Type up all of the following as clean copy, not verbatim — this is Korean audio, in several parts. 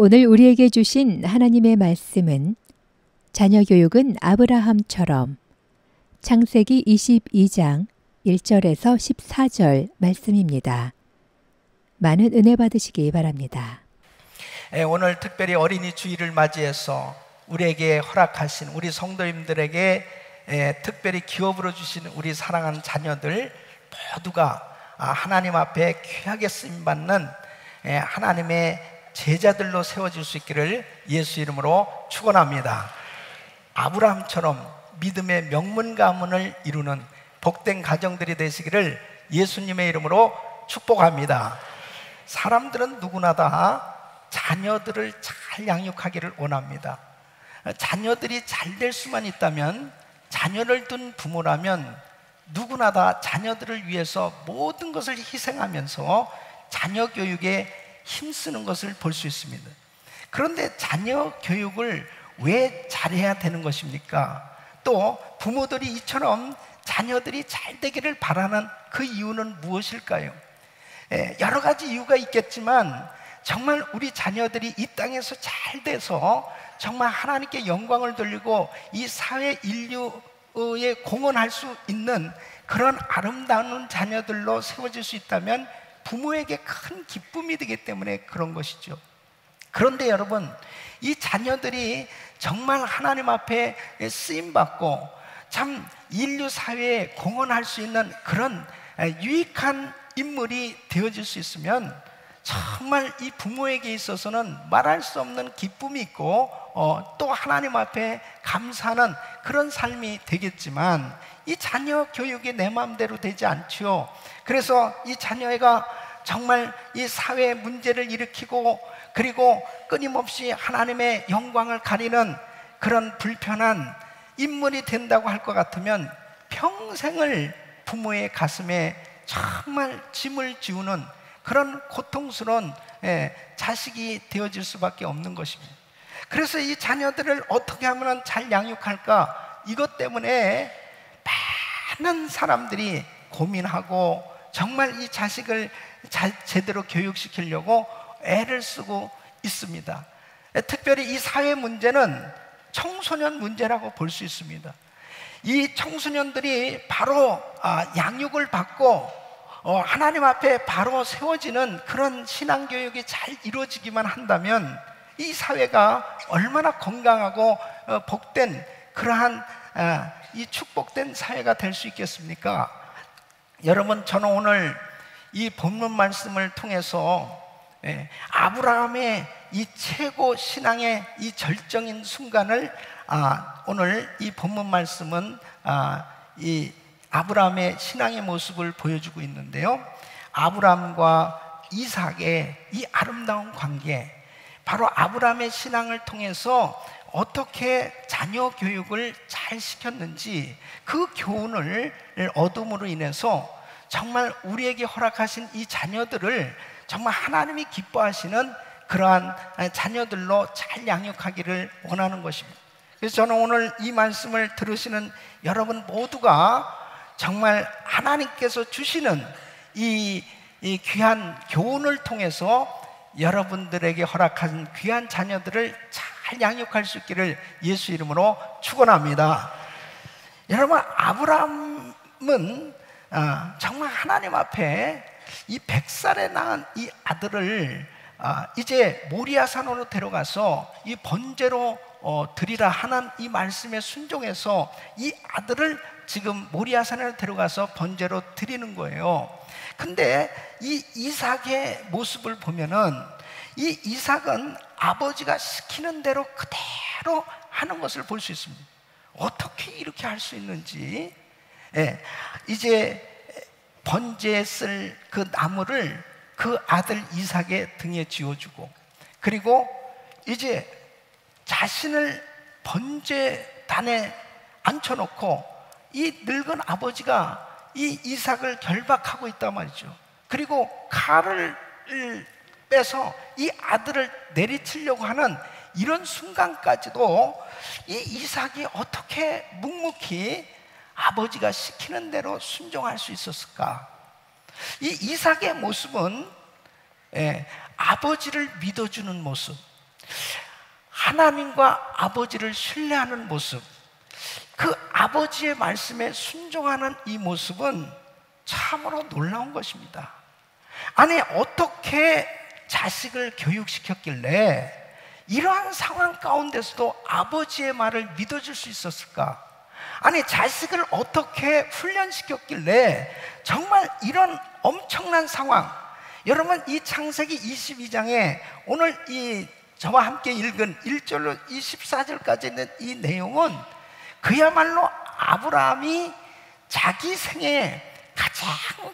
오늘 우리에게 주신 하나님의 말씀은 자녀 교육은 아브라함처럼 창세기 22장 1절에서 14절 말씀입니다. 많은 은혜 받으시기 바랍니다. 오늘 특별히 어린이 주일을 맞이해서 우리에게 허락하신 우리 성도님들에게 특별히 기업으로 주신 우리 사랑하는 자녀들 모두가 하나님 앞에 귀하게 쓰임받는 하나님의 제자들로 세워질 수 있기를 예수 이름으로 축원합니다. 아브라함처럼 믿음의 명문 가문을 이루는 복된 가정들이 되시기를 예수님의 이름으로 축복합니다. 사람들은 누구나 다 자녀들을 잘 양육하기를 원합니다. 자녀들이 잘 될 수만 있다면, 자녀를 둔 부모라면 누구나 다 자녀들을 위해서 모든 것을 희생하면서 자녀 교육에 힘쓰는 것을 볼 수 있습니다. 그런데 자녀 교육을 왜 잘해야 되는 것입니까? 또 부모들이 이처럼 자녀들이 잘 되기를 바라는 그 이유는 무엇일까요? 여러 가지 이유가 있겠지만 정말 우리 자녀들이 이 땅에서 잘 돼서 정말 하나님께 영광을 돌리고 이 사회 인류에 공헌할 수 있는 그런 아름다운 자녀들로 세워질 수 있다면 부모에게 큰 기쁨이 되기 때문에 그런 것이죠. 그런데 여러분, 이 자녀들이 정말 하나님 앞에 쓰임받고 참 인류 사회에 공헌할 수 있는 그런 유익한 인물이 되어질 수 있으면 정말 이 부모에게 있어서는 말할 수 없는 기쁨이 있고 또 하나님 앞에 감사하는 그런 삶이 되겠지만 이 자녀 교육이 내 마음대로 되지 않지요. 그래서 이 자녀가 정말 이 사회 문제를 일으키고 그리고 끊임없이 하나님의 영광을 가리는 그런 불편한 인물이 된다고 할 것 같으면 평생을 부모의 가슴에 정말 짐을 지우는 그런 고통스러운 자식이 되어질 수밖에 없는 것입니다. 그래서 이 자녀들을 어떻게 하면 잘 양육할까? 이것 때문에 많은 사람들이 고민하고 정말 이 자식을 제대로 교육시키려고 애를 쓰고 있습니다. 특별히 이 사회 문제는 청소년 문제라고 볼 수 있습니다. 이 청소년들이 바로 양육을 받고 하나님 앞에 바로 세워지는 그런 신앙교육이 잘 이루어지기만 한다면 이 사회가 얼마나 건강하고 복된 그러한 이 축복된 사회가 될 수 있겠습니까? 여러분, 저는 오늘 이 본문 말씀을 통해서 아브라함의 이 최고 신앙의 이 절정인 순간을 오늘 이 본문 말씀은 이 아브라함의 신앙의 모습을 보여주고 있는데요. 아브라함과 이삭의 이 아름다운 관계, 바로 아브라함의 신앙을 통해서 어떻게 자녀 교육을 잘 시켰는지 그 교훈을 얻음으로 인해서 정말 우리에게 허락하신 이 자녀들을 정말 하나님이 기뻐하시는 그러한 자녀들로 잘 양육하기를 원하는 것입니다. 그래서 저는 오늘 이 말씀을 들으시는 여러분 모두가 정말 하나님께서 주시는 이 귀한 교훈을 통해서 여러분들에게 허락한 귀한 자녀들을 잘 양육할 수 있기를 예수 이름으로 축원합니다. 여러분, 아브라함은 정말 하나님 앞에 이 100살에 낳은 이 아들을 이제 모리아 산으로 데려가서 이 번제로 드리라 하는 이 말씀에 순종해서 이 아들을 지금 모리아 산으로 데려가서 번제로 드리는 거예요. 근데 이 이삭의 모습을 보면은 이 이삭은 아버지가 시키는 대로 그대로 하는 것을 볼 수 있습니다. 어떻게 이렇게 할 수 있는지. 이제 번제에 쓸 그 나무를 그 아들 이삭의 등에 쥐어주고, 그리고 이제 자신을 번제단에 앉혀놓고 이 늙은 아버지가 이 이삭을 결박하고 있단 말이죠. 그리고 칼을 빼서 이 아들을 내리치려고 하는 이런 순간까지도 이 이삭이 어떻게 묵묵히 아버지가 시키는 대로 순종할 수 있었을까? 이 이삭의 모습은 아버지를 믿어주는 모습, 하나님과 아버지를 신뢰하는 모습, 그 아버지의 말씀에 순종하는 이 모습은 참으로 놀라운 것입니다. 아니, 어떻게 자식을 교육시켰길래 이러한 상황 가운데서도 아버지의 말을 믿어줄 수 있었을까? 아니, 자식을 어떻게 훈련시켰길래 정말 이런 엄청난 상황, 여러분 이 창세기 22장에 오늘 저와 함께 읽은 1절로 24절까지 있는 이 내용은 그야말로 아브라함이 자기 생에 가장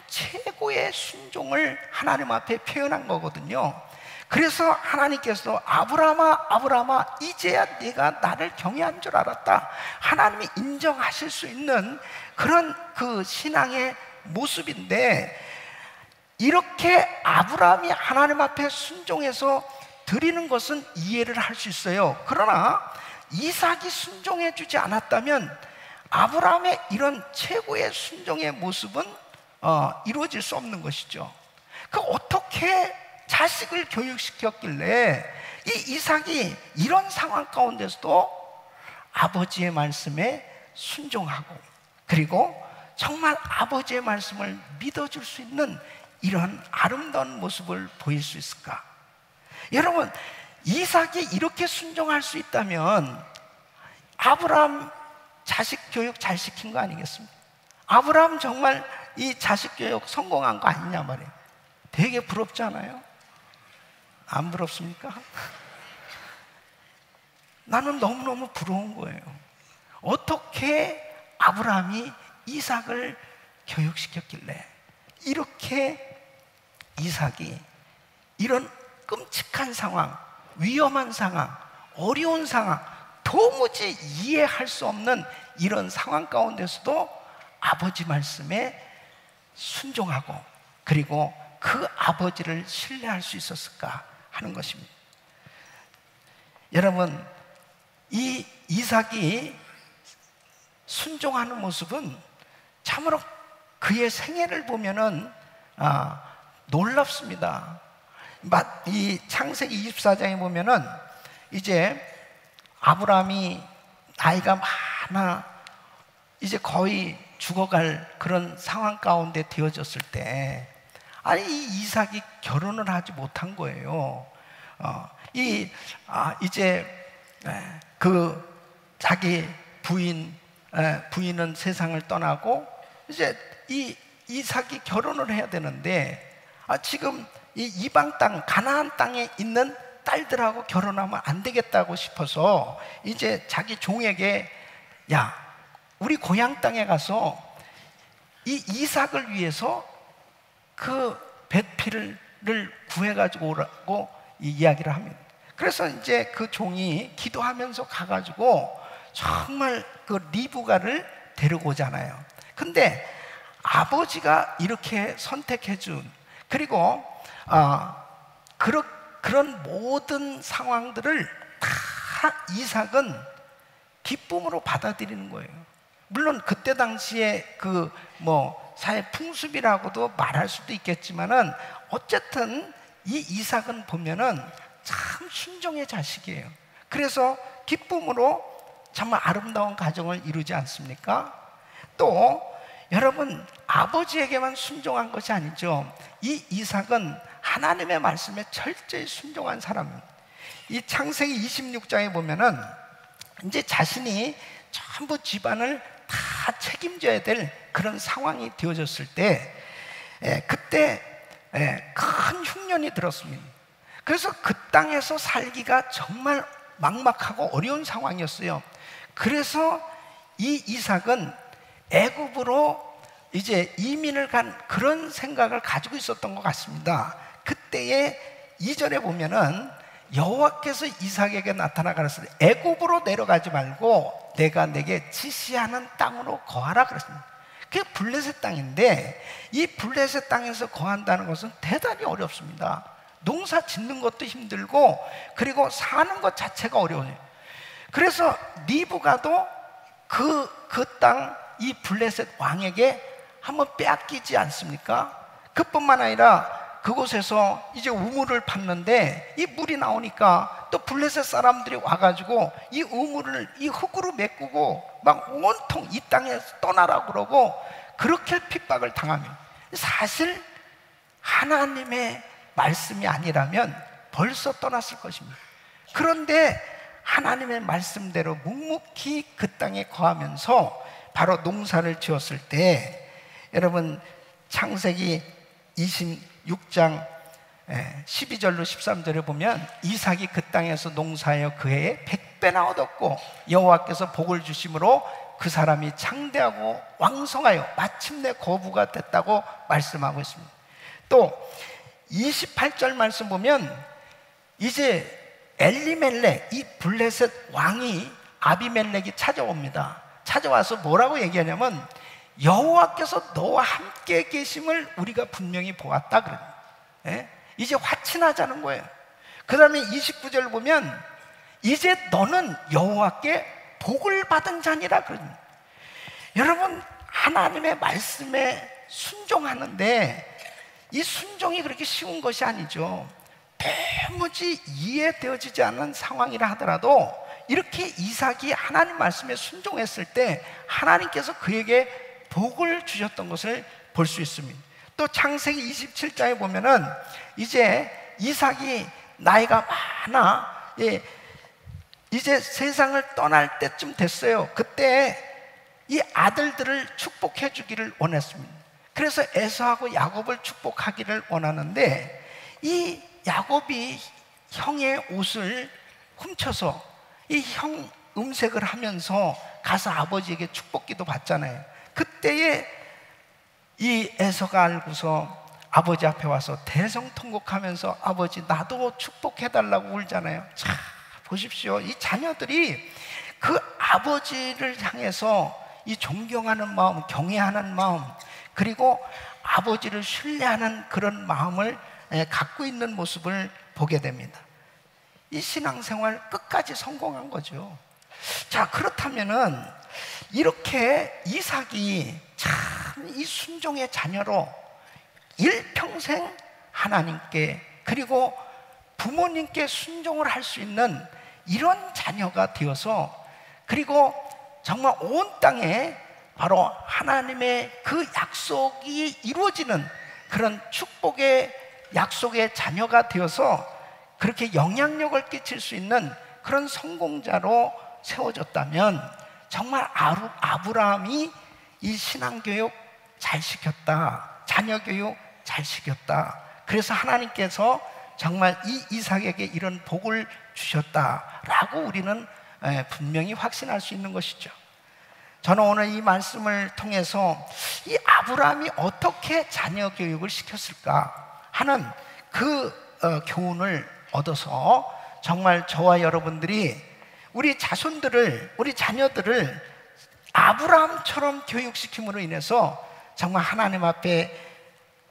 최고의 순종을 하나님 앞에 표현한 거거든요. 그래서 하나님께서 아브라함아, 아브라함아, 이제야 네가 나를 경외한 줄 알았다, 하나님이 인정하실 수 있는 그런 그 신앙의 모습인데, 이렇게 아브라함이 하나님 앞에 순종해서 드리는 것은 이해를 할 수 있어요. 그러나 이삭이 순종해 주지 않았다면 아브라함의 이런 최고의 순종의 모습은 이루어질 수 없는 것이죠. 그 어떻게 자식을 교육시켰길래 이 이삭이 이런 상황 가운데서도 아버지의 말씀에 순종하고, 그리고 정말 아버지의 말씀을 믿어줄 수 있는 이런 아름다운 모습을 보일 수 있을까? 여러분, 이삭이 이렇게 순종할 수 있다면 아브라함 자식 교육 잘 시킨 거 아니겠습니까? 아브라함 정말 이 자식 교육 성공한 거 아니냐 말이에요. 되게 부럽지 않아요? 안 부럽습니까? 나는 너무너무 부러운 거예요. 어떻게 아브라함이 이삭을 교육시켰길래 이렇게 이삭이 이런 끔찍한 상황, 위험한 상황, 어려운 상황, 도무지 이해할 수 없는 이런 상황 가운데서도 아버지 말씀에 순종하고, 그리고 그 아버지를 신뢰할 수 있었을까 하는 것입니다. 여러분, 이 이삭이 순종하는 모습은 참으로 그의 생애를 보면은 놀랍습니다. 이 창세기 24장에 보면은 이제 아브라함이 나이가 많아 이제 거의 죽어갈 그런 상황 가운데 되어졌을 때, 아니 이 이삭이 결혼을 하지 못한 거예요. 이제 그 자기 부인은 세상을 떠나고 이제 이 이삭이 결혼을 해야 되는데, 지금 이 이방 땅 가나안 땅에 있는 딸들하고 결혼하면 안 되겠다고 싶어서 이제 자기 종에게, 야, 우리 고향 땅에 가서 이 이삭을 위해서 그 뱃피를 구해가지고 오라고 이야기를 합니다. 그래서 이제 그 종이 기도하면서 가가지고 정말 그 리브가를 데리고 오잖아요. 근데 아버지가 이렇게 선택해준, 그리고 그런 모든 상황들을 다 이삭은 기쁨으로 받아들이는 거예요. 물론 그때 당시에 사회 풍습이라고도 말할 수도 있겠지만은 어쨌든 이 이삭은 보면은 참 순종의 자식이에요. 그래서 기쁨으로 정말 아름다운 가정을 이루지 않습니까? 또 여러분, 아버지에게만 순종한 것이 아니죠. 이 이삭은 하나님의 말씀에 철저히 순종한 사람입니다. 이 창세기 26장에 보면은 이제 자신이 전부 집안을 다 책임져야 될 그런 상황이 되어졌을 때, 그때 큰 흉년이 들었습니다. 그래서 그 땅에서 살기가 정말 막막하고 어려운 상황이었어요. 그래서 이 이삭은 애굽으로 이제 이민을 간 그런 생각을 가지고 있었던 것 같습니다. 그때의 2절에 보면은 여호와께서 이삭에게 나타나 가라사대 애굽으로 내려가지 말고 내가 내게 지시하는 땅으로 거하라 그랬습니다. 그게 블레셋 땅인데, 이 블레셋 땅에서 거한다는 것은 대단히 어렵습니다. 농사 짓는 것도 힘들고, 그리고 사는 것 자체가 어려워요. 그래서 리브가도 그 땅, 이 블레셋 왕에게 한번 빼앗기지 않습니까? 그뿐만 아니라 그곳에서 이제 우물을 팠는데 이 물이 나오니까 또 블레셋 사람들이 와가지고 이 우물을 이 흙으로 메꾸고 막 온통 이 땅에 떠나라고 그러고 그렇게 핍박을 당하며, 사실 하나님의 말씀이 아니라면 벌써 떠났을 것입니다. 그런데 하나님의 말씀대로 묵묵히 그 땅에 거하면서 바로 농사를 지었을 때, 여러분 창세기 26장 12절로 13절에 보면 이삭이 그 땅에서 농사하여 그 해에 100배나 얻었고 여호와께서 복을 주심으로 그 사람이 창대하고 왕성하여 마침내 거부가 됐다고 말씀하고 있습니다. 또 28절 말씀 보면 이제 엘리멜렉, 이 블레셋 왕이 아비멜렉이 찾아옵니다. 찾아와서 뭐라고 얘기하냐면 여호와께서 너와 함께 계심을 우리가 분명히 보았다 그럽니다. 예? 이제 화친하자는 거예요. 그 다음에 29절 보면 이제 너는 여호와께 복을 받은 자니라 그럽니다. 여러분, 하나님의 말씀에 순종하는데 이 순종이 그렇게 쉬운 것이 아니죠. 도무지 이해되어지지 않는 상황이라 하더라도 이렇게 이삭이 하나님 말씀에 순종했을 때 하나님께서 그에게 복을 주셨던 것을 볼 수 있습니다. 또 창세기 27장에 보면은 이제 이삭이 나이가 많아, 이제 세상을 떠날 때쯤 됐어요. 그때 이 아들들을 축복해 주기를 원했습니다. 그래서 에서하고 야곱을 축복하기를 원하는데 이 야곱이 형의 옷을 훔쳐서 이 형 음색을 하면서 가서 아버지에게 축복기도 받잖아요. 그때에 이 에서가 알고서 아버지 앞에 와서 대성통곡하면서 아버지 나도 축복해달라고 울잖아요. 자, 보십시오. 이 자녀들이 그 아버지를 향해서 이 존경하는 마음, 경외하는 마음, 그리고 아버지를 신뢰하는 그런 마음을 갖고 있는 모습을 보게 됩니다. 이 신앙생활 끝까지 성공한 거죠. 자, 그렇다면은 이렇게 이삭이 참 이 순종의 자녀로 일평생 하나님께 그리고 부모님께 순종을 할 수 있는 이런 자녀가 되어서, 그리고 정말 온 땅에 바로 하나님의 그 약속이 이루어지는 그런 축복의 약속의 자녀가 되어서 그렇게 영향력을 끼칠 수 있는 그런 성공자로 세워졌다면 정말 아브라함이 이 신앙교육 잘 시켰다, 자녀교육 잘 시켰다, 그래서 하나님께서 정말 이 이삭에게 이런 복을 주셨다라고 우리는 분명히 확신할 수 있는 것이죠. 저는 오늘 이 말씀을 통해서 이 아브라함이 어떻게 자녀 교육을 시켰을까 하는 그 교훈을 얻어서 정말 저와 여러분들이 우리 자손들을, 우리 자녀들을 아브라함처럼 교육시킴으로 인해서 정말 하나님 앞에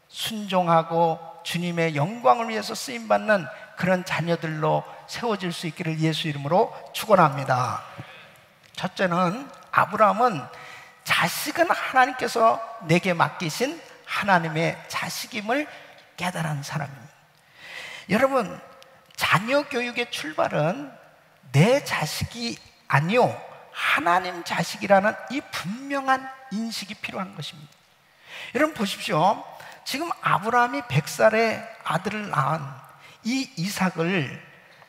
순종하고 주님의 영광을 위해서 쓰임받는 그런 자녀들로 세워질 수 있기를 예수 이름으로 축원합니다. 첫째는 아브라함은 자식은 하나님께서 내게 맡기신 하나님의 자식임을 깨달은 사람입니다. 여러분, 자녀 교육의 출발은 내 자식이 아니요 하나님 자식이라는 이 분명한 인식이 필요한 것입니다. 여러분 보십시오. 지금 아브라함이 100살에 아들을 낳은 이 이삭을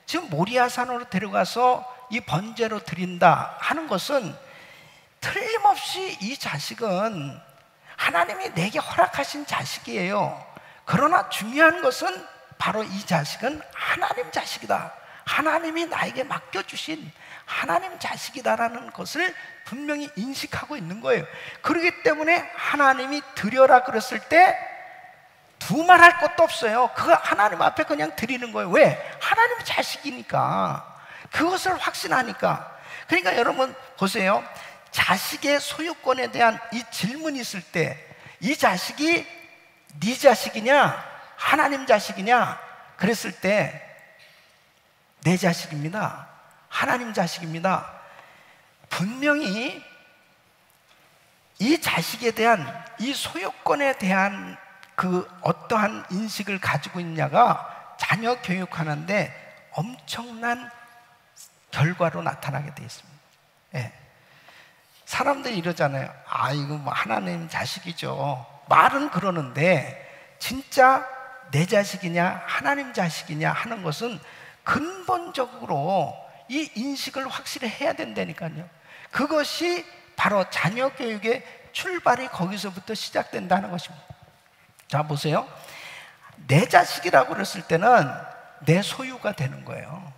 지금 모리아산으로 데려가서 이 번제로 드린다 하는 것은 틀림없이 이 자식은 하나님이 내게 허락하신 자식이에요. 그러나 중요한 것은 바로 이 자식은 하나님 자식이다, 하나님이 나에게 맡겨주신 하나님 자식이다라는 것을 분명히 인식하고 있는 거예요. 그렇기 때문에 하나님이 드려라 그랬을 때 두말할 것도 없어요. 그 하나님 앞에 그냥 드리는 거예요. 왜? 하나님 자식이니까, 그것을 확신하니까. 그러니까 여러분 보세요. 자식의 소유권에 대한 이 질문이 있을 때 이 자식이 네 자식이냐 하나님 자식이냐 그랬을 때 내 자식입니다, 하나님 자식입니다. 분명히 이 자식에 대한 이 소유권에 대한 그 어떠한 인식을 가지고 있냐가 자녀 교육하는데 엄청난 결과로 나타나게 되어 있습니다. 예. 사람들이 이러잖아요. 아, 이거 뭐 하나님 자식이죠. 말은 그러는데 진짜 내 자식이냐 하나님 자식이냐 하는 것은 근본적으로 이 인식을 확실히 해야 된다니까요. 그것이 바로 자녀 교육의 출발이 거기서부터 시작된다는 것입니다. 자, 보세요. 내 자식이라고 그랬을 때는 내 소유가 되는 거예요.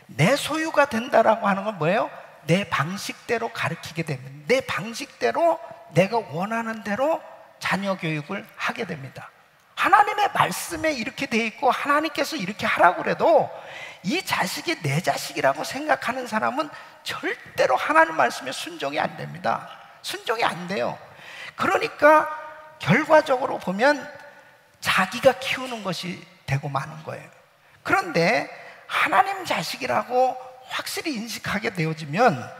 내 소유가 된다라고 하는 건 뭐예요? 내 방식대로 가르치게 됩니다. 내 방식대로 내가 원하는 대로 자녀 교육을 하게 됩니다. 하나님의 말씀에 이렇게 돼 있고 하나님께서 이렇게 하라고 그래도 이 자식이 내 자식이라고 생각하는 사람은 절대로 하나님 말씀에 순종이 안 됩니다. 순종이 안 돼요. 그러니까 결과적으로 보면 자기가 키우는 것이 되고 마는 거예요. 그런데 하나님 자식이라고 확실히 인식하게 되어지면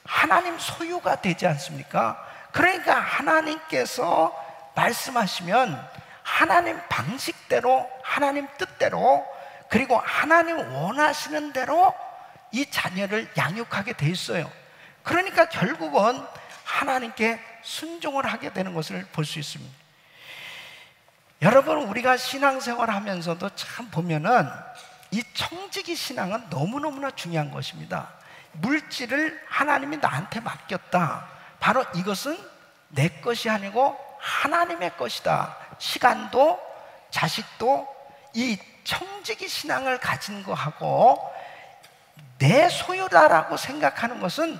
하나님 소유가 되지 않습니까? 그러니까 하나님께서 말씀하시면 하나님 방식대로, 하나님 뜻대로, 그리고 하나님 원하시는 대로 이 자녀를 양육하게 돼 있어요. 그러니까 결국은 하나님께 순종을 하게 되는 것을 볼 수 있습니다. 여러분, 우리가 신앙생활 하면서도 참 보면은 이 청지기 신앙은 너무너무나 중요한 것입니다. 물질을 하나님이 나한테 맡겼다. 바로 이것은 내 것이 아니고 하나님의 것이다. 시간도 자식도 이 청지기 신앙을 가진 거하고 내 소유다라고 생각하는 것은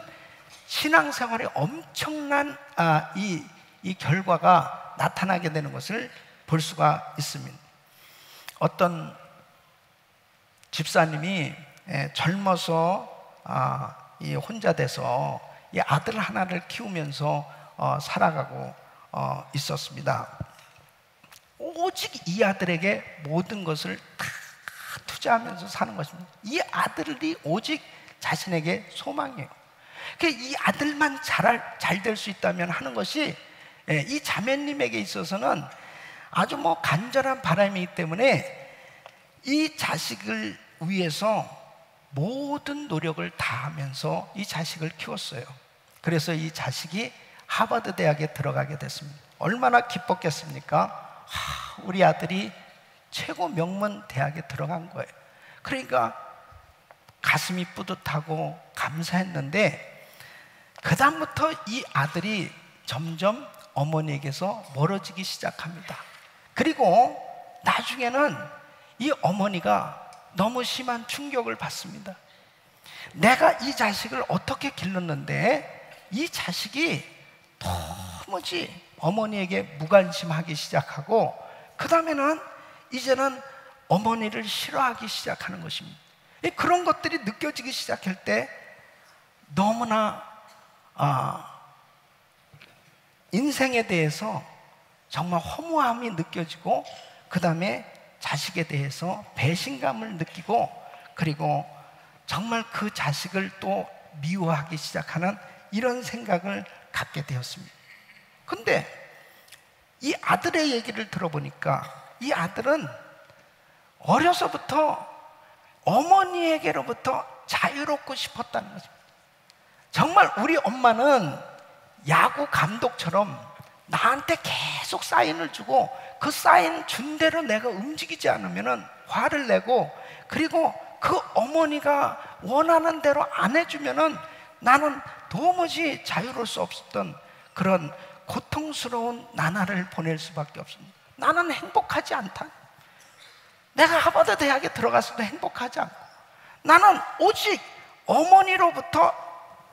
신앙생활에 엄청난 이 결과가 나타나게 되는 것을 볼 수가 있습니다. 어떤 집사님이 젊어서 이 혼자 돼서 이 아들 하나를 키우면서 살아가고 있었습니다. 오직 이 아들에게 모든 것을 다 투자하면서 사는 것입니다. 이 아들이 오직 자신에게 소망이에요. 이 아들만 잘 될 수 있다면 하는 것이 이 자매님에게 있어서는 아주 뭐 간절한 바람이기 때문에 이 자식을 위해서 모든 노력을 다하면서 이 자식을 키웠어요. 그래서 이 자식이 하버드 대학에 들어가게 됐습니다. 얼마나 기뻤겠습니까? 우리 아들이 최고 명문 대학에 들어간 거예요. 그러니까 가슴이 뿌듯하고 감사했는데 그 다음부터 이 아들이 점점 어머니에게서 멀어지기 시작합니다. 그리고 나중에는 이 어머니가 너무 심한 충격을 받습니다. 내가 이 자식을 어떻게 길렀는데 이 자식이 도무지 어머니에게 무관심하기 시작하고 그 다음에는 이제는 어머니를 싫어하기 시작하는 것입니다. 그런 것들이 느껴지기 시작할 때 너무나 인생에 대해서 정말 허무함이 느껴지고 그 다음에 자식에 대해서 배신감을 느끼고 그리고 정말 그 자식을 또 미워하기 시작하는 이런 생각을 갖게 되었습니다. 근데 이 아들의 얘기를 들어보니까 이 아들은 어려서부터 어머니에게로부터 자유롭고 싶었다는 것입니다. 정말 우리 엄마는 야구 감독처럼 나한테 계속 사인을 주고 그 사인 준 대로 내가 움직이지 않으면 화를 내고 그리고 그 어머니가 원하는 대로 안 해주면 나는 도무지 자유로울 수 없었던 그런 고통스러운 나날을 보낼 수밖에 없습니다. 나는 행복하지 않다. 내가 하버드 대학에 들어갔어도 행복하지 않고 나는 오직 어머니로부터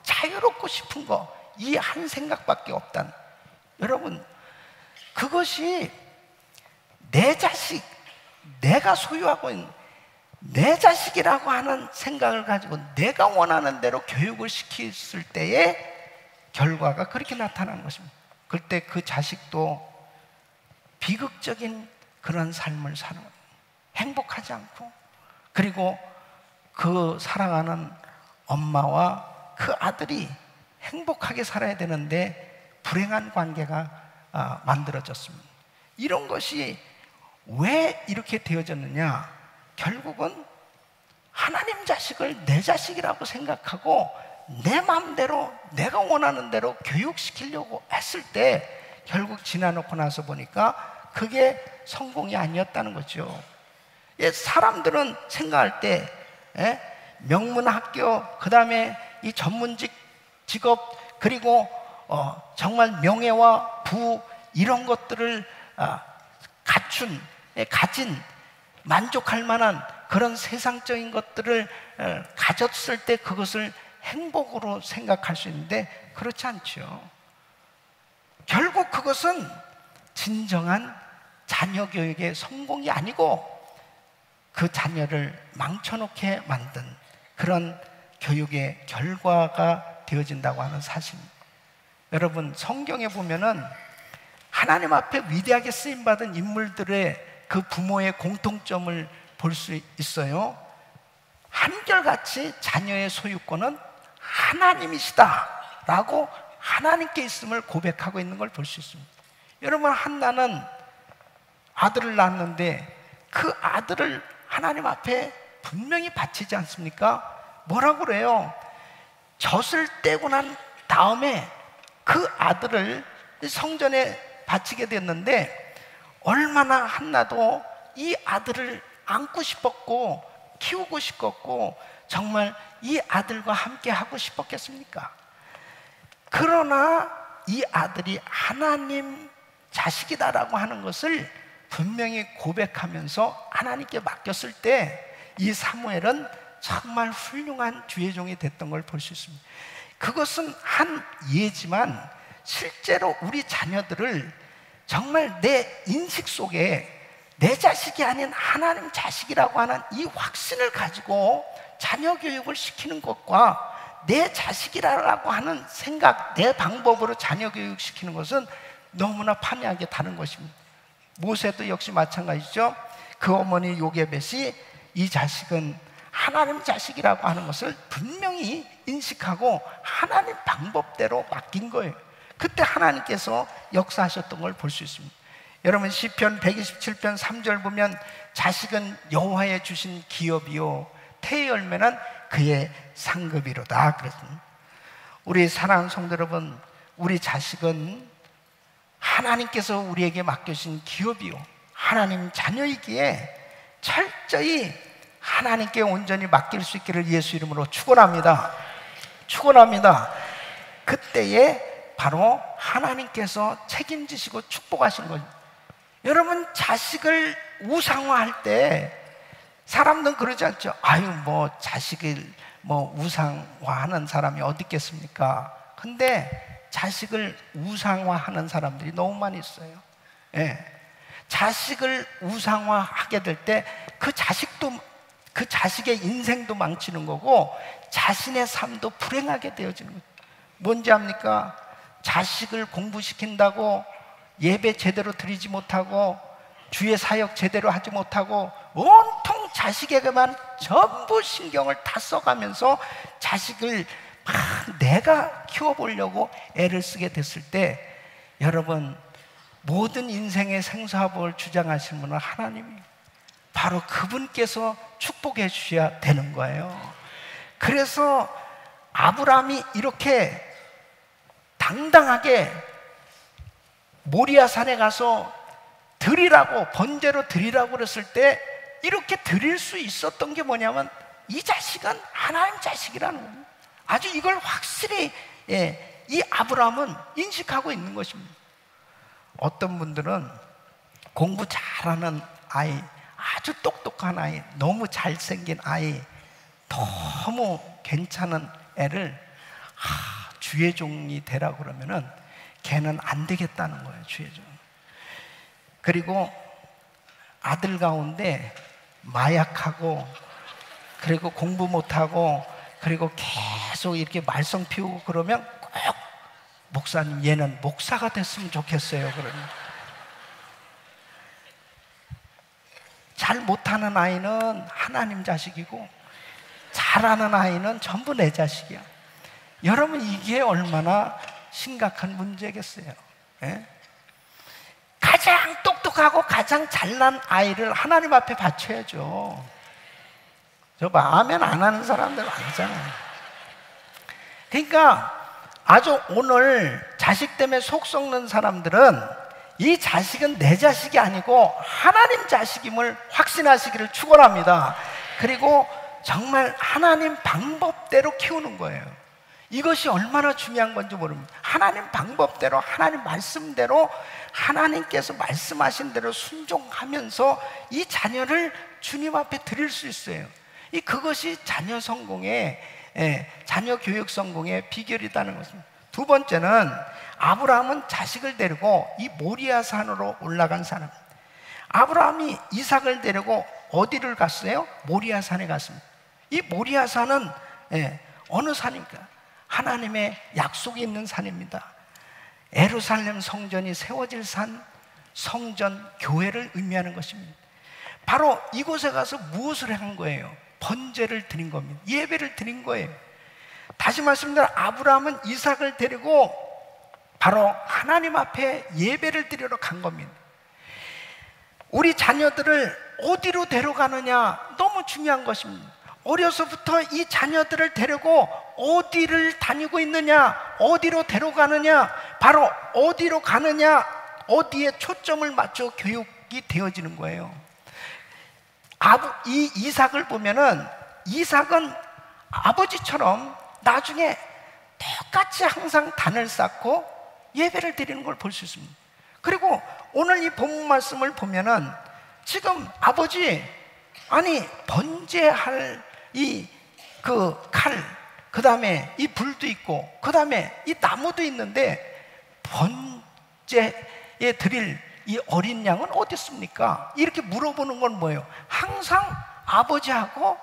자유롭고 싶은 거 이 한 생각밖에 없다는. 여러분, 그것이 내 자식, 내가 소유하고 있는 내 자식이라고 하는 생각을 가지고 내가 원하는 대로 교육을 시켰을 때의 결과가 그렇게 나타나는 것입니다. 그때 그 자식도 비극적인 그런 삶을 사는 거예요. 행복하지 않고 그리고 그 사랑하는 엄마와 그 아들이 행복하게 살아야 되는데 불행한 관계가 만들어졌습니다. 이런 것이 왜 이렇게 되어졌느냐? 결국은 하나님 자식을 내 자식이라고 생각하고 내 마음대로 내가 원하는 대로 교육시키려고 했을 때 결국 지나놓고 나서 보니까 그게 성공이 아니었다는 거죠. 사람들은 생각할 때 명문학교, 그 다음에 이 전문직 직업, 그리고 정말 명예와 부 이런 것들을 가진 만족할 만한 그런 세상적인 것들을 가졌을 때 그것을 행복으로 생각할 수 있는데 그렇지 않죠. 결국 그것은 진정한 자녀 교육의 성공이 아니고 그 자녀를 망쳐놓게 만든 그런 교육의 결과가 되어진다고 하는 사실입니다. 여러분, 성경에 보면은 하나님 앞에 위대하게 쓰임받은 인물들의 그 부모의 공통점을 볼 수 있어요. 한결같이 자녀의 소유권은 하나님이시다 라고 하나님께 있음을 고백하고 있는 걸 볼 수 있습니다. 여러분, 한나는 아들을 낳았는데 그 아들을 하나님 앞에 분명히 바치지 않습니까? 뭐라고 그래요? 젖을 떼고 난 다음에 그 아들을 성전에 바치게 됐는데 얼마나 한나도 이 아들을 안고 싶었고 키우고 싶었고 정말 이 아들과 함께 하고 싶었겠습니까? 그러나 이 아들이 하나님 자식이다라고 하는 것을 분명히 고백하면서 하나님께 맡겼을 때 이 사무엘은 정말 훌륭한 주의 종이 됐던 걸 볼 수 있습니다. 그것은 한 예지만 실제로 우리 자녀들을 정말 내 인식 속에 내 자식이 아닌 하나님 자식이라고 하는 이 확신을 가지고 자녀 교육을 시키는 것과 내 자식이라고 하는 생각, 내 방법으로 자녀 교육시키는 것은 너무나 판이하게 다른 것입니다. 모세도 역시 마찬가지죠. 그 어머니 요게벳이 이 자식은 하나님 자식이라고 하는 것을 분명히 인식하고 하나님 방법대로 맡긴 거예요. 그때 하나님께서 역사하셨던 걸 볼 수 있습니다. 여러분, 시편 127편 3절 보면 자식은 여호와의 주신 기업이요 태의 열매는 그의 상급이로다 그랬습니다. 우리 사랑하는 성도 여러분, 우리 자식은 하나님께서 우리에게 맡겨주신 기업이요 하나님 자녀이기에 철저히 하나님께 온전히 맡길 수 있기를 예수 이름으로 축원합니다. 축원합니다. 그때에 바로 하나님께서 책임지시고 축복하신 거죠. 여러분, 자식을 우상화할 때 사람들은 그러지 않죠. 아유, 뭐 자식을 뭐 우상화하는 사람이 어디 있겠습니까? 근데 자식을 우상화하는 사람들이 너무 많이 있어요. 예. 자식을 우상화하게 될 때 그 자식의 인생도 망치는 거고 자신의 삶도 불행하게 되어지는 거죠. 뭔지 압니까? 자식을 공부시킨다고 예배 제대로 드리지 못하고 주의 사역 제대로 하지 못하고 온통 자식에게만 전부 신경을 다 써가면서 자식을 막 내가 키워보려고 애를 쓰게 됐을 때 여러분, 모든 인생의 생사복을 주장하시는 분은 하나님입니다. 바로 그분께서 축복해 주셔야 되는 거예요. 그래서 아브라함이 이렇게 당당하게 모리아 산에 가서 드리라고, 번제로 드리라고 그랬을 때 이렇게 드릴 수 있었던 게 뭐냐면 이 자식은 하나님 자식이라는 겁니다. 아주 이걸 확실히 이 아브라함은 인식하고 있는 것입니다. 어떤 분들은 공부 잘하는 아이, 아주 똑똑한 아이, 너무 잘생긴 아이, 너무 괜찮은 애를 주의 종이 되라고 그러면은 걔는 안 되겠다는 거예요, 주의 종. 그리고 아들 가운데 마약하고, 그리고 공부 못하고, 그리고 계속 이렇게 말썽 피우고 그러면 꼭 목사님, 얘는 목사가 됐으면 좋겠어요. 그러면 잘 못하는 아이는 하나님 자식이고 잘하는 아이는 전부 내 자식이야. 여러분, 이게 얼마나 심각한 문제겠어요. 예? 가장 똑똑하고 가장 잘난 아이를 하나님 앞에 바쳐야죠. 저 봐, 아멘 안 하는 사람들 많잖아요. 그러니까 아주 오늘 자식 때문에 속 썩는 사람들은 이 자식은 내 자식이 아니고 하나님 자식임을 확신하시기를 축원합니다. 그리고 정말 하나님 방법대로 키우는 거예요. 이것이 얼마나 중요한 건지 모릅니다. 하나님 방법대로, 하나님 말씀대로, 하나님께서 말씀하신 대로 순종하면서 이 자녀를 주님 앞에 드릴 수 있어요. 그것이 자녀 성공의, 자녀 교육 성공의 비결이라는 것입니다. 두 번째는 아브라함은 자식을 데리고 이 모리아 산으로 올라간 사람. 아브라함이 이삭을 데리고 어디를 갔어요? 모리아 산에 갔습니다. 이 모리아 산은 어느 산입니까? 하나님의 약속이 있는 산입니다. 예루살렘 성전이 세워질 산, 성전, 교회를 의미하는 것입니다. 바로 이곳에 가서 무엇을 한 거예요? 번제를 드린 겁니다. 예배를 드린 거예요. 다시 말씀드려, 아브라함은 이삭을 데리고 바로 하나님 앞에 예배를 드리러 간 겁니다. 우리 자녀들을 어디로 데려가느냐 너무 중요한 것입니다. 어려서부터 이 자녀들을 데리고 어디를 다니고 있느냐, 어디로 데려가느냐, 바로 어디로 가느냐, 어디에 초점을 맞춰 교육이 되어지는 거예요. 이 이삭을 보면은 이삭은 아버지처럼 나중에 똑같이 항상 단을 쌓고 예배를 드리는 걸 볼 수 있습니다. 그리고 오늘 이 본문 말씀을 보면은 지금 아버지, 아니 번제할 이 그 칼, 그 다음에 이 불도 있고, 그 다음에 이 나무도 있는데 번제에 드릴 이 어린 양은 어디 있습니까? 이렇게 물어보는 건 뭐예요? 항상 아버지하고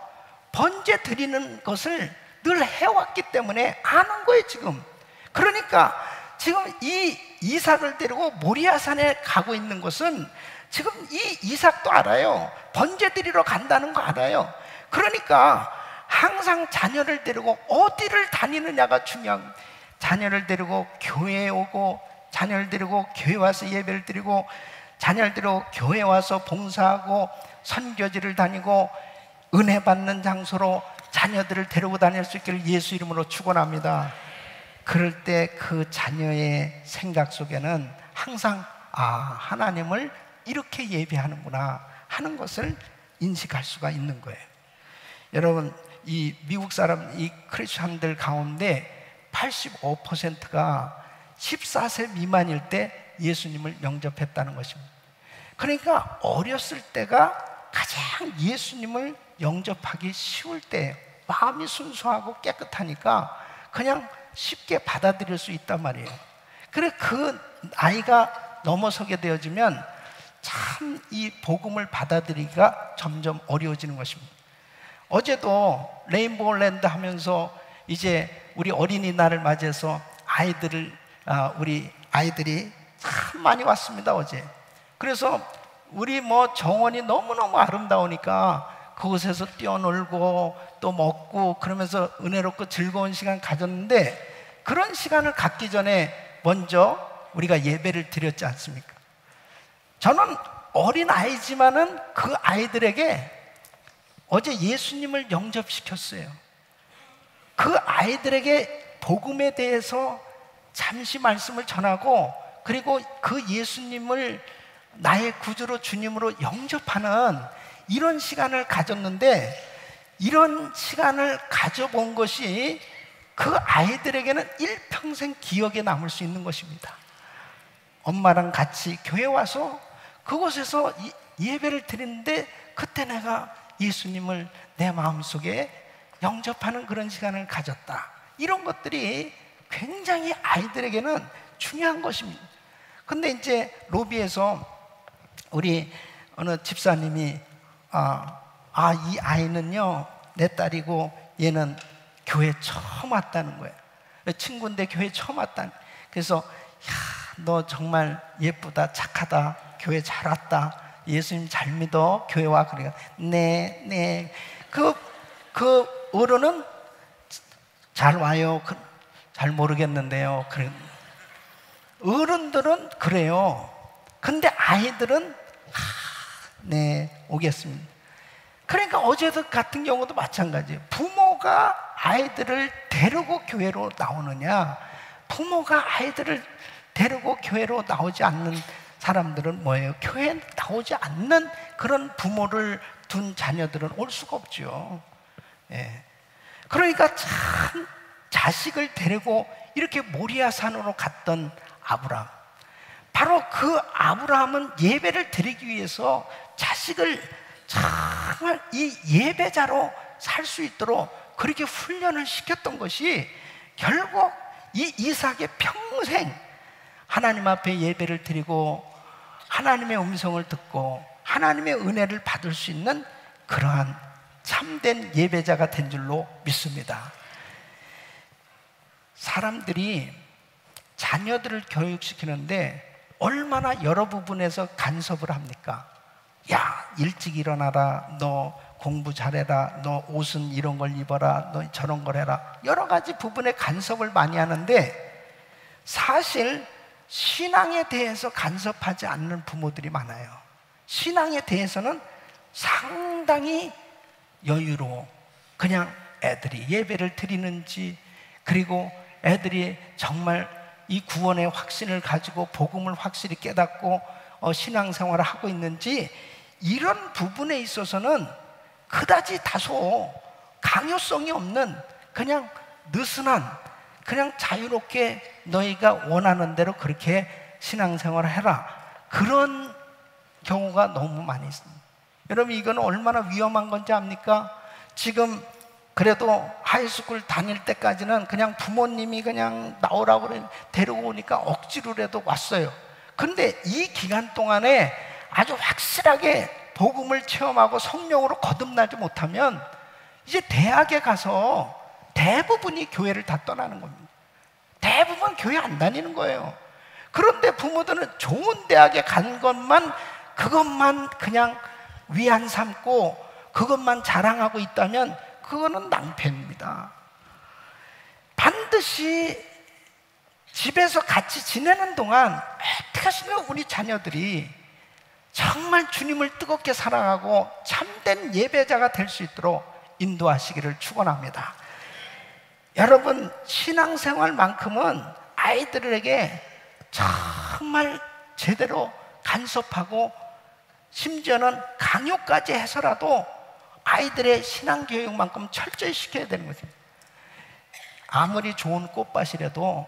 번제 드리는 것을 늘 해왔기 때문에 아는 거예요 지금. 그러니까 지금 이 이삭을 데리고 모리아산에 가고 있는 것은 지금 이 이삭도 알아요. 번제 드리러 간다는 거 알아요. 그러니까 항상 자녀를 데리고 어디를 다니느냐가 중요한, 자녀를 데리고 교회에 오고, 자녀를 데리고 교회 와서 예배를 드리고, 자녀를 데리고 교회 와서 봉사하고 선교지를 다니고 은혜 받는 장소로 자녀들을 데리고 다닐 수 있기를 예수 이름으로 축원합니다. 그럴 때 그 자녀의 생각 속에는 항상 하나님을 이렇게 예배하는구나 하는 것을 인식할 수가 있는 거예요. 여러분, 이 미국 사람, 이 크리스천들 가운데 85%가 14세 미만일 때 예수님을 영접했다는 것입니다. 그러니까 어렸을 때가 가장 예수님을 영접하기 쉬울 때예요. 마음이 순수하고 깨끗하니까 그냥 쉽게 받아들일 수 있단 말이에요. 그래, 그 아이가 넘어서게 되어지면 참 이 복음을 받아들이기가 점점 어려워지는 것입니다. 어제도 레인보우 랜드 하면서 이제 우리 어린이날을 맞이해서 우리 아이들이 참 많이 왔습니다, 어제. 그래서 우리 정원이 너무너무 아름다우니까 그곳에서 뛰어놀고 또 먹고 그러면서 은혜롭고 즐거운 시간 가졌는데, 그런 시간을 갖기 전에 먼저 우리가 예배를 드렸지 않습니까? 저는 어린 아이지만은 그 아이들에게 어제 예수님을 영접시켰어요. 그 아이들에게 복음에 대해서 잠시 말씀을 전하고, 그리고 그 예수님을 나의 구주로 주님으로 영접하는 이런 시간을 가졌는데, 이런 시간을 가져본 것이 그 아이들에게는 일평생 기억에 남을 수 있는 것입니다. 엄마랑 같이 교회 와서 그곳에서 예배를 드리는데 그때 내가 예수님을 내 마음속에 영접하는 그런 시간을 가졌다. 이런 것들이 굉장히 아이들에게는 중요한 것입니다. 근데 이제 로비에서 우리 어느 집사님이 이 아이는요 내 딸이고 얘는 교회 처음 왔다는 거예요. 친구인데 교회 처음 왔다는. 그래서 너 정말 예쁘다, 착하다, 교회 잘 왔다, 예수님 잘 믿어, 교회 와. 그래요. 네. 그 어른은 잘 와요. 잘 모르겠는데요. 그래. 어른들은 그래요. 근데 아이들은 네, 오겠습니다. 그러니까 어제도 같은 경우도 마찬가지예요. 부모가 아이들을 데리고 교회로 나오느냐, 부모가 아이들을 데리고 교회로 나오지 않는 사람들은 뭐예요? 교회에 나오지 않는 그런 부모를 둔 자녀들은 올 수가 없죠. 예. 그러니까 참 자식을 데리고 이렇게 모리아 산으로 갔던 아브라함, 바로 그 아브라함은 예배를 드리기 위해서 자식을 정말 이 예배자로 살 수 있도록 그렇게 훈련을 시켰던 것이 결국 이 이삭의 평생 하나님 앞에 예배를 드리고 하나님의 음성을 듣고 하나님의 은혜를 받을 수 있는 그러한 참된 예배자가 된 줄로 믿습니다. 사람들이 자녀들을 교육시키는데 얼마나 여러 부분에서 간섭을 합니까? 야, 일찍 일어나라, 너 공부 잘해라, 너 옷은 이런 걸 입어라, 너 저런 걸 해라, 여러 가지 부분에 간섭을 많이 하는데 사실 신앙에 대해서 간섭하지 않는 부모들이 많아요. 신앙에 대해서는 상당히 여유로워. 그냥 애들이 예배를 드리는지, 그리고 애들이 정말 이 구원의 확신을 가지고 복음을 확실히 깨닫고 신앙생활을 하고 있는지, 이런 부분에 있어서는 그다지 다소 강요성이 없는 그냥 느슨한, 그냥 자유롭게 너희가 원하는 대로 그렇게 신앙생활을 해라, 그런 경우가 너무 많이 있습니다. 여러분, 이건 얼마나 위험한 건지 압니까? 지금 그래도 하이스쿨 다닐 때까지는 그냥 부모님이 그냥 나오라고 데리고 오니까 억지로라도 왔어요. 근데 이 기간 동안에 아주 확실하게 복음을 체험하고 성령으로 거듭나지 못하면 이제 대학에 가서 대부분이 교회를 다 떠나는 겁니다. 대부분 교회 안 다니는 거예요. 그런데 부모들은 좋은 대학에 간 것만, 그것만 그냥 위안 삼고 그것만 자랑하고 있다면 그거는 낭패입니다. 반드시 집에서 같이 지내는 동안 어떻게 하시면 우리 자녀들이 정말 주님을 뜨겁게 사랑하고 참된 예배자가 될 수 있도록 인도하시기를 축원합니다. 여러분, 신앙생활만큼은 아이들에게 정말 제대로 간섭하고 심지어는 강요까지 해서라도 아이들의 신앙교육만큼 철저히 시켜야 되는 것입니다. 아무리 좋은 꽃밭이라도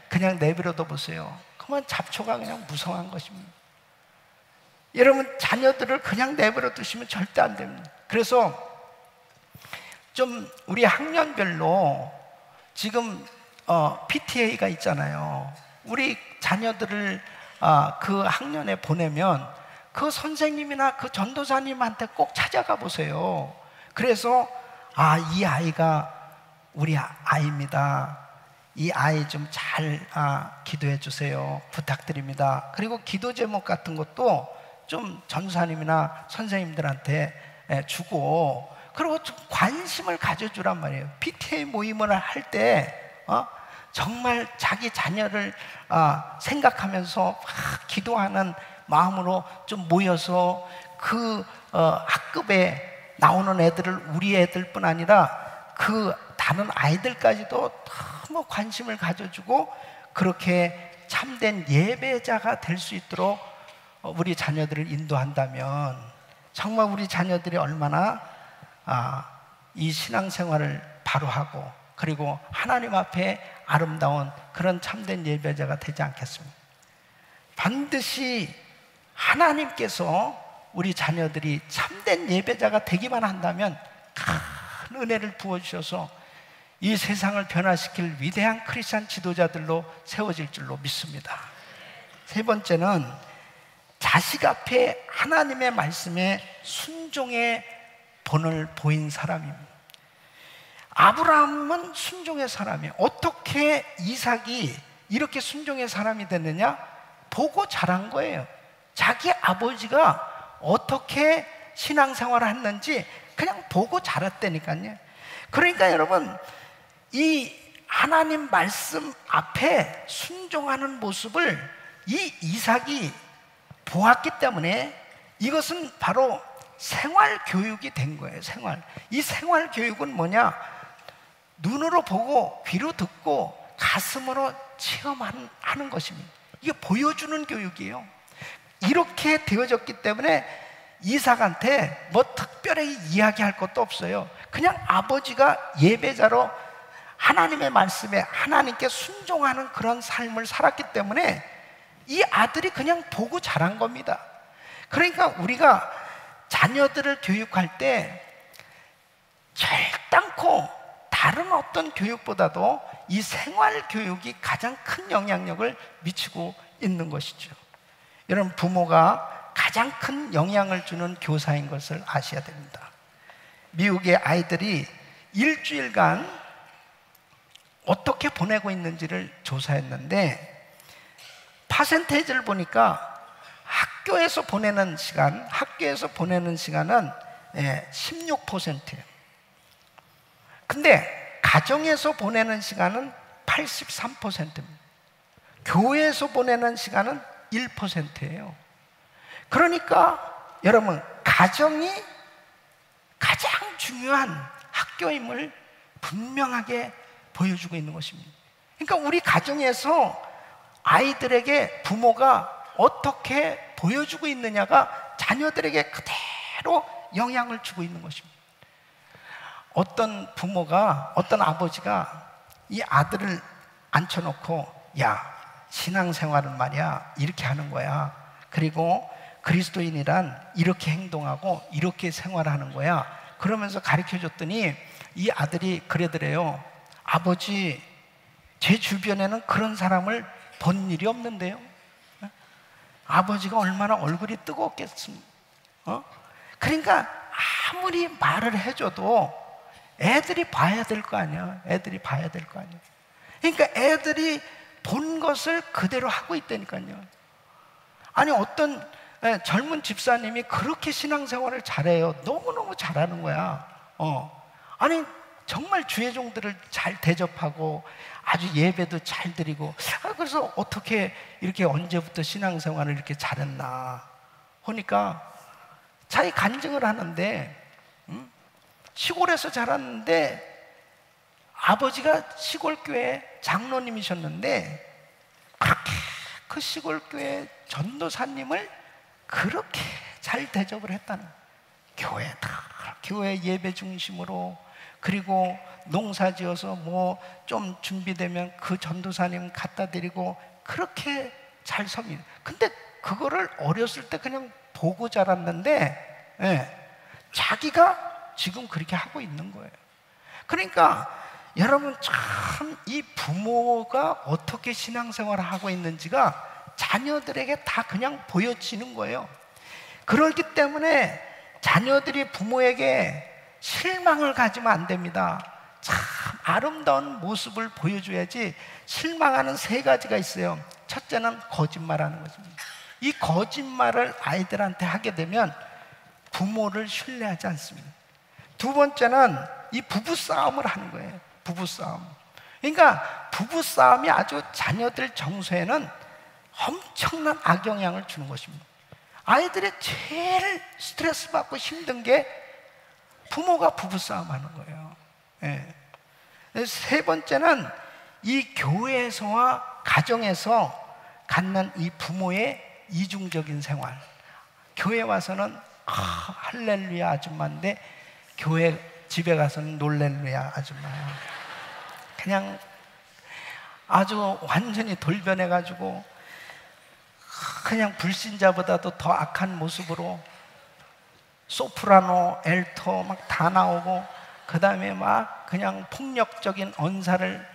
그냥 내버려둬 보세요. 그만 잡초가 그냥 무성한 것입니다. 여러분, 자녀들을 그냥 내버려 두시면 절대 안 됩니다. 그래서 좀 우리 학년별로 지금 PTA가 있잖아요. 우리 자녀들을 그 학년에 보내면 그 선생님이나 그 전도사님한테 꼭 찾아가 보세요. 그래서 이 아이가 우리 아이입니다. 이 아이 좀 잘 기도해 주세요. 부탁드립니다. 그리고 기도 제목 같은 것도 좀 전도사님이나 선생님들한테 주고, 그리고 좀 관심을 가져주란 말이에요. PTA 모임을 할 때 정말 자기 자녀를 생각하면서 막 기도하는 마음으로 좀 모여서 그 학급에 나오는 애들을, 우리 애들뿐 아니라 그 다른 아이들까지도 너무 관심을 가져주고 그렇게 참된 예배자가 될 수 있도록 우리 자녀들을 인도한다면 정말 우리 자녀들이 얼마나 이 신앙생활을 바로 하고 그리고 하나님 앞에 아름다운 그런 참된 예배자가 되지 않겠습니까? 반드시 하나님께서 우리 자녀들이 참된 예배자가 되기만 한다면 큰 은혜를 부어주셔서 이 세상을 변화시킬 위대한 크리스찬 지도자들로 세워질 줄로 믿습니다. 세 번째는 자식 앞에 하나님의 말씀에 순종의 본을 보인 사람입니다. 아브라함은 순종의 사람이에요. 어떻게 이삭이 이렇게 순종의 사람이 됐느냐? 보고 자란 거예요. 자기 아버지가 어떻게 신앙생활을 했는지 그냥 보고 자랐다니까요. 그러니까 여러분, 이 하나님 말씀 앞에 순종하는 모습을 이 이삭이 보았기 때문에 이것은 바로 생활 교육이 된 거예요. 이 생활 교육은 뭐냐? 눈으로 보고 귀로 듣고 가슴으로 체험하는 것입니다. 이게 보여주는 교육이에요. 이렇게 되어졌기 때문에 이삭한테 뭐 특별히 이야기할 것도 없어요. 그냥 아버지가 예배자로 하나님의 말씀에 하나님께 순종하는 그런 삶을 살았기 때문에 이 아들이 그냥 보고 자란 겁니다. 그러니까 우리가 자녀들을 교육할 때 결단코 다른 어떤 교육보다도 이 생활 교육이 가장 큰 영향력을 미치고 있는 것이죠. 여러분, 부모가 가장 큰 영향을 주는 교사인 것을 아셔야 됩니다. 미국의 아이들이 일주일간 어떻게 보내고 있는지를 조사했는데 퍼센테이지를 보니까 학교에서 보내는 시간은 16%예요. 근데 가정에서 보내는 시간은 83%입니다. 교회에서 보내는 시간은 1%예요. 그러니까 여러분, 가정이 가장 중요한 학교임을 분명하게 보여주고 있는 것입니다. 그러니까 우리 가정에서 아이들에게 부모가 어떻게 보여주고 있느냐가 자녀들에게 그대로 영향을 주고 있는 것입니다. 어떤 부모가, 어떤 아버지가 이 아들을 앉혀놓고, 야, 신앙생활은 말이야 이렇게 하는 거야. 그리고 그리스도인이란 이렇게 행동하고 이렇게 생활하는 거야. 그러면서 가르쳐줬더니 이 아들이 그러더래요. 아버지, 제 주변에는 그런 사람을 본 일이 없는데요. 아버지가 얼마나 얼굴이 뜨겁겠습니까? 그러니까 아무리 말을 해줘도 애들이 봐야 될 거 아니야. 애들이 봐야 될 거 아니야. 그러니까 애들이 본 것을 그대로 하고 있다니까요. 아니, 어떤 젊은 집사님이 그렇게 신앙생활을 잘해요. 너무너무 잘하는 거야. 아니, 정말 주의 종들을 잘 대접하고 아주 예배도 잘 드리고, 그래서 어떻게 이렇게 언제부터 신앙생활을 이렇게 잘했나 보니까 자기 간증을 하는데, 시골에서 자랐는데 아버지가 시골교회 장로님이셨는데 그렇게 그 시골교회 전도사님을 그렇게 잘 대접을 했다는 거예요. 교회 예배 중심으로, 그리고 농사 지어서 뭐 좀 준비되면 그 전도사님 갖다 드리고 그렇게 잘 섭니다. 근데 그거를 어렸을 때 그냥 보고 자랐는데, 자기가 지금 그렇게 하고 있는 거예요. 그러니까 여러분, 참 이 부모가 어떻게 신앙생활을 하고 있는지가 자녀들에게 다 그냥 보여지는 거예요. 그렇기 때문에 자녀들이 부모에게 실망을 가지면 안 됩니다. 참 아름다운 모습을 보여줘야지. 실망하는 세 가지가 있어요. 첫째는 거짓말하는 것입니다. 이 거짓말을 아이들한테 하게 되면 부모를 신뢰하지 않습니다. 두 번째는 이 부부싸움을 하는 거예요. 부부싸움. 그러니까 부부싸움이 아주 자녀들 정서에는 엄청난 악영향을 주는 것입니다. 아이들이 제일 스트레스 받고 힘든 게 부모가 부부싸움 하는 거예요. 세 번째는 이 교회에서와 가정에서 갖는 이 부모의 이중적인 생활. 교회 와서는 할렐루야 아줌마인데 교회 집에 가서는 놀렐루야 아줌마야. 그냥 아주 완전히 돌변해가지고 그냥 불신자보다도 더 악한 모습으로 소프라노, 엘토 막 다 나오고, 그 다음에 막 그냥 폭력적인 언사를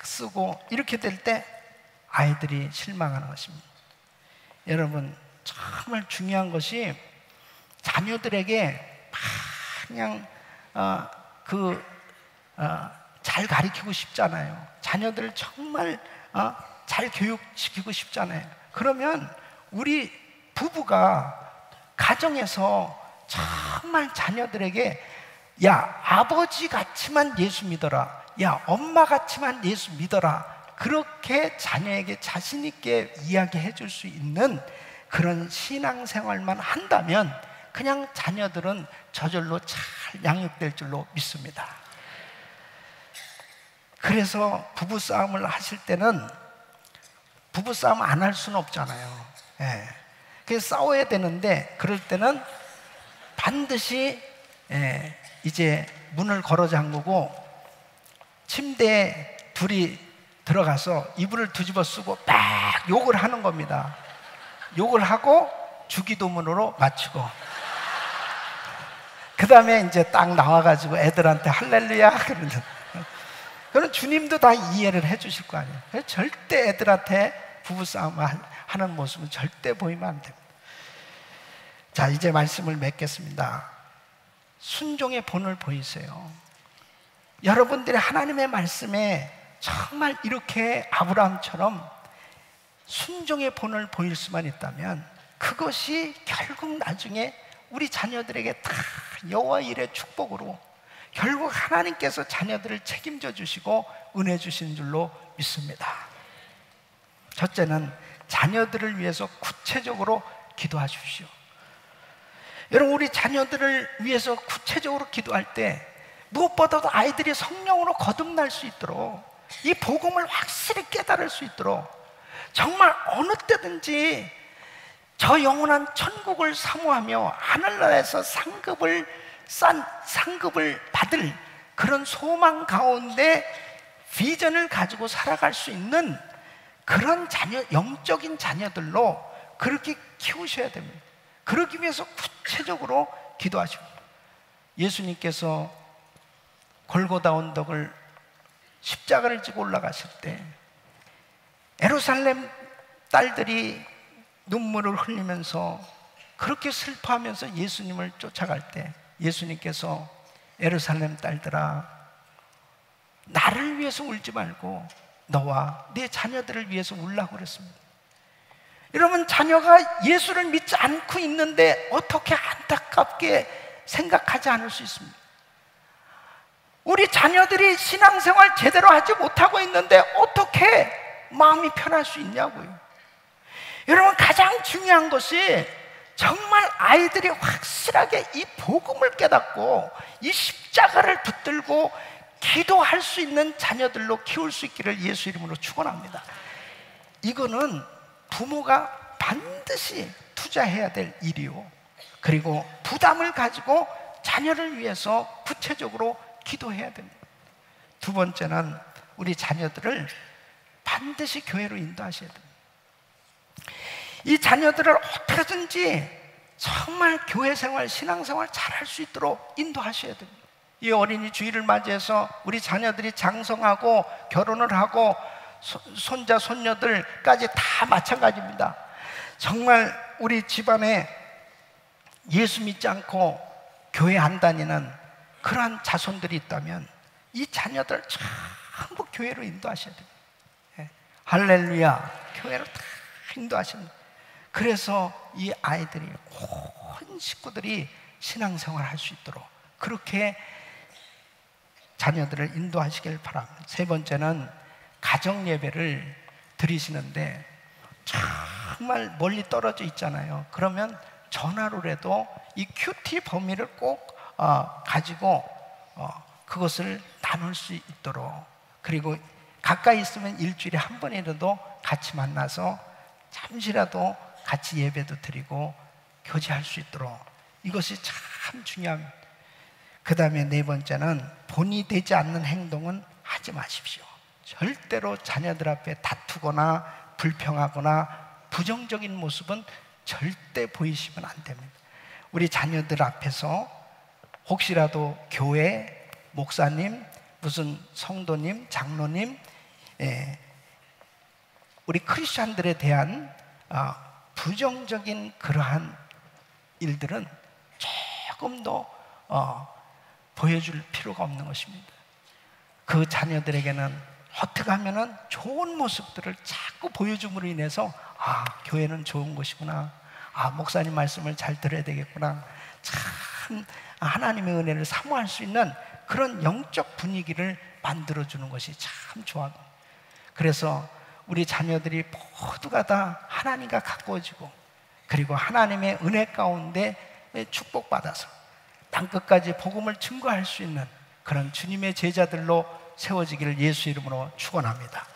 쓰고, 이렇게 될 때 아이들이 실망하는 것입니다. 여러분, 정말 중요한 것이 자녀들에게 그냥 잘 가르치고 싶잖아요. 자녀들을 정말 잘 교육시키고 싶잖아요. 그러면 우리 부부가 가정에서 정말 자녀들에게, 야, 아버지 같이만 예수 믿어라, 야, 엄마 같이만 예수 믿어라, 그렇게 자녀에게 자신 있게 이야기해 줄 수 있는 그런 신앙생활만 한다면 그냥 자녀들은 저절로 잘 양육될 줄로 믿습니다. 그래서 부부싸움을 하실 때는 부부싸움 안 할 수는 없잖아요. 예. 그래서 싸워야 되는데 그럴 때는 반드시 이제 문을 걸어 잠그고 침대에 둘이 들어가서 이불을 뒤집어 쓰고 막 욕을 하는 겁니다. 욕을 하고 주기도문으로 마치고 그 다음에 이제 딱 나와가지고 애들한테 할렐루야 그러는. 그럼 주님도 다 이해를 해 주실 거 아니에요. 절대 애들한테 부부싸움 하는 모습은 절대 보이면 안 됩니다. 자, 이제 말씀을 맺겠습니다. 순종의 본을 보이세요. 여러분들이 하나님의 말씀에 정말 이렇게 아브라함처럼 순종의 본을 보일 수만 있다면 그것이 결국 나중에 우리 자녀들에게 다 여호와 일의 축복으로 결국 하나님께서 자녀들을 책임져 주시고 은혜 주시는 줄로 믿습니다. 첫째는 자녀들을 위해서 구체적으로 기도하십시오. 여러분, 우리 자녀들을 위해서 구체적으로 기도할 때 무엇보다도 아이들이 성령으로 거듭날 수 있도록 이 복음을 확실히 깨달을 수 있도록 정말 어느 때든지 저 영원한 천국을 사모하며 하늘나라에서 상급을 받을 그런 소망 가운데 비전을 가지고 살아갈 수 있는 그런 자녀, 영적인 자녀들로 그렇게 키우셔야 됩니다. 그러기 위해서 구체적으로 기도하십니다. 예수님께서 골고다 언덕을 십자가를 지고 올라가실 때 예루살렘 딸들이 눈물을 흘리면서 그렇게 슬퍼하면서 예수님을 쫓아갈 때 예수님께서 예루살렘 딸들아, 나를 위해서 울지 말고 너와 네 자녀들을 위해서 울라고 그랬습니다. 여러분, 자녀가 예수를 믿지 않고 있는데 어떻게 안타깝게 생각하지 않을 수 있습니까? 우리 자녀들이 신앙생활 제대로 하지 못하고 있는데 어떻게 마음이 편할 수 있냐고요. 여러분, 가장 중요한 것이 정말 아이들이 확실하게 이 복음을 깨닫고 이 십자가를 붙들고 기도할 수 있는 자녀들로 키울 수 있기를 예수 이름으로 축원합니다. 이거는 부모가 반드시 투자해야 될 일이요, 그리고 부담을 가지고 자녀를 위해서 구체적으로 기도해야 됩니다. 두 번째는 우리 자녀들을 반드시 교회로 인도하셔야 됩니다. 이 자녀들을 어떻게든지 정말 교회 생활, 신앙 생활 잘할 수 있도록 인도하셔야 됩니다. 이 어린이 주일을 맞이해서 우리 자녀들이 장성하고 결혼을 하고 손자, 손녀들까지 다 마찬가지입니다. 정말 우리 집안에 예수 믿지 않고 교회 안 다니는 그러한 자손들이 있다면 이 자녀들 전부 교회로 인도하셔야 됩니다. 예. 할렐루야, 교회로 다 인도하십니다. 그래서 이 아이들이, 온 식구들이 신앙생활을 할 수 있도록 그렇게 자녀들을 인도하시길 바랍니다. 세 번째는 가정 예배를 드리시는데 정말 멀리 떨어져 있잖아요. 그러면 전화로라도 이 큐티 범위를 꼭 가지고 그것을 나눌 수 있도록, 그리고 가까이 있으면 일주일에 한 번이라도 같이 만나서 잠시라도 같이 예배도 드리고 교제할 수 있도록, 이것이 참 중요합니다. 그 다음에 네 번째는 본이 되지 않는 행동은 하지 마십시오. 절대로 자녀들 앞에 다투거나 불평하거나 부정적인 모습은 절대 보이시면 안 됩니다. 우리 자녀들 앞에서 혹시라도 교회, 목사님, 무슨 성도님, 장로님, 우리 크리스찬들에 대한 부정적인 그러한 일들은 조금 더 보여줄 필요가 없는 것입니다. 그 자녀들에게는 어떻게 하면은 좋은 모습들을 자꾸 보여줌으로 인해서 교회는 좋은 곳이구나, 목사님 말씀을 잘 들어야 되겠구나, 참 하나님의 은혜를 사모할 수 있는 그런 영적 분위기를 만들어주는 것이 참 좋아요. 그래서 우리 자녀들이 모두가 다 하나님과 가까워지고 그리고 하나님의 은혜 가운데 축복받아서 땅끝까지 복음을 증거할 수 있는 그런 주님의 제자들로 세워지기를 예수 이름으로 축원합니다.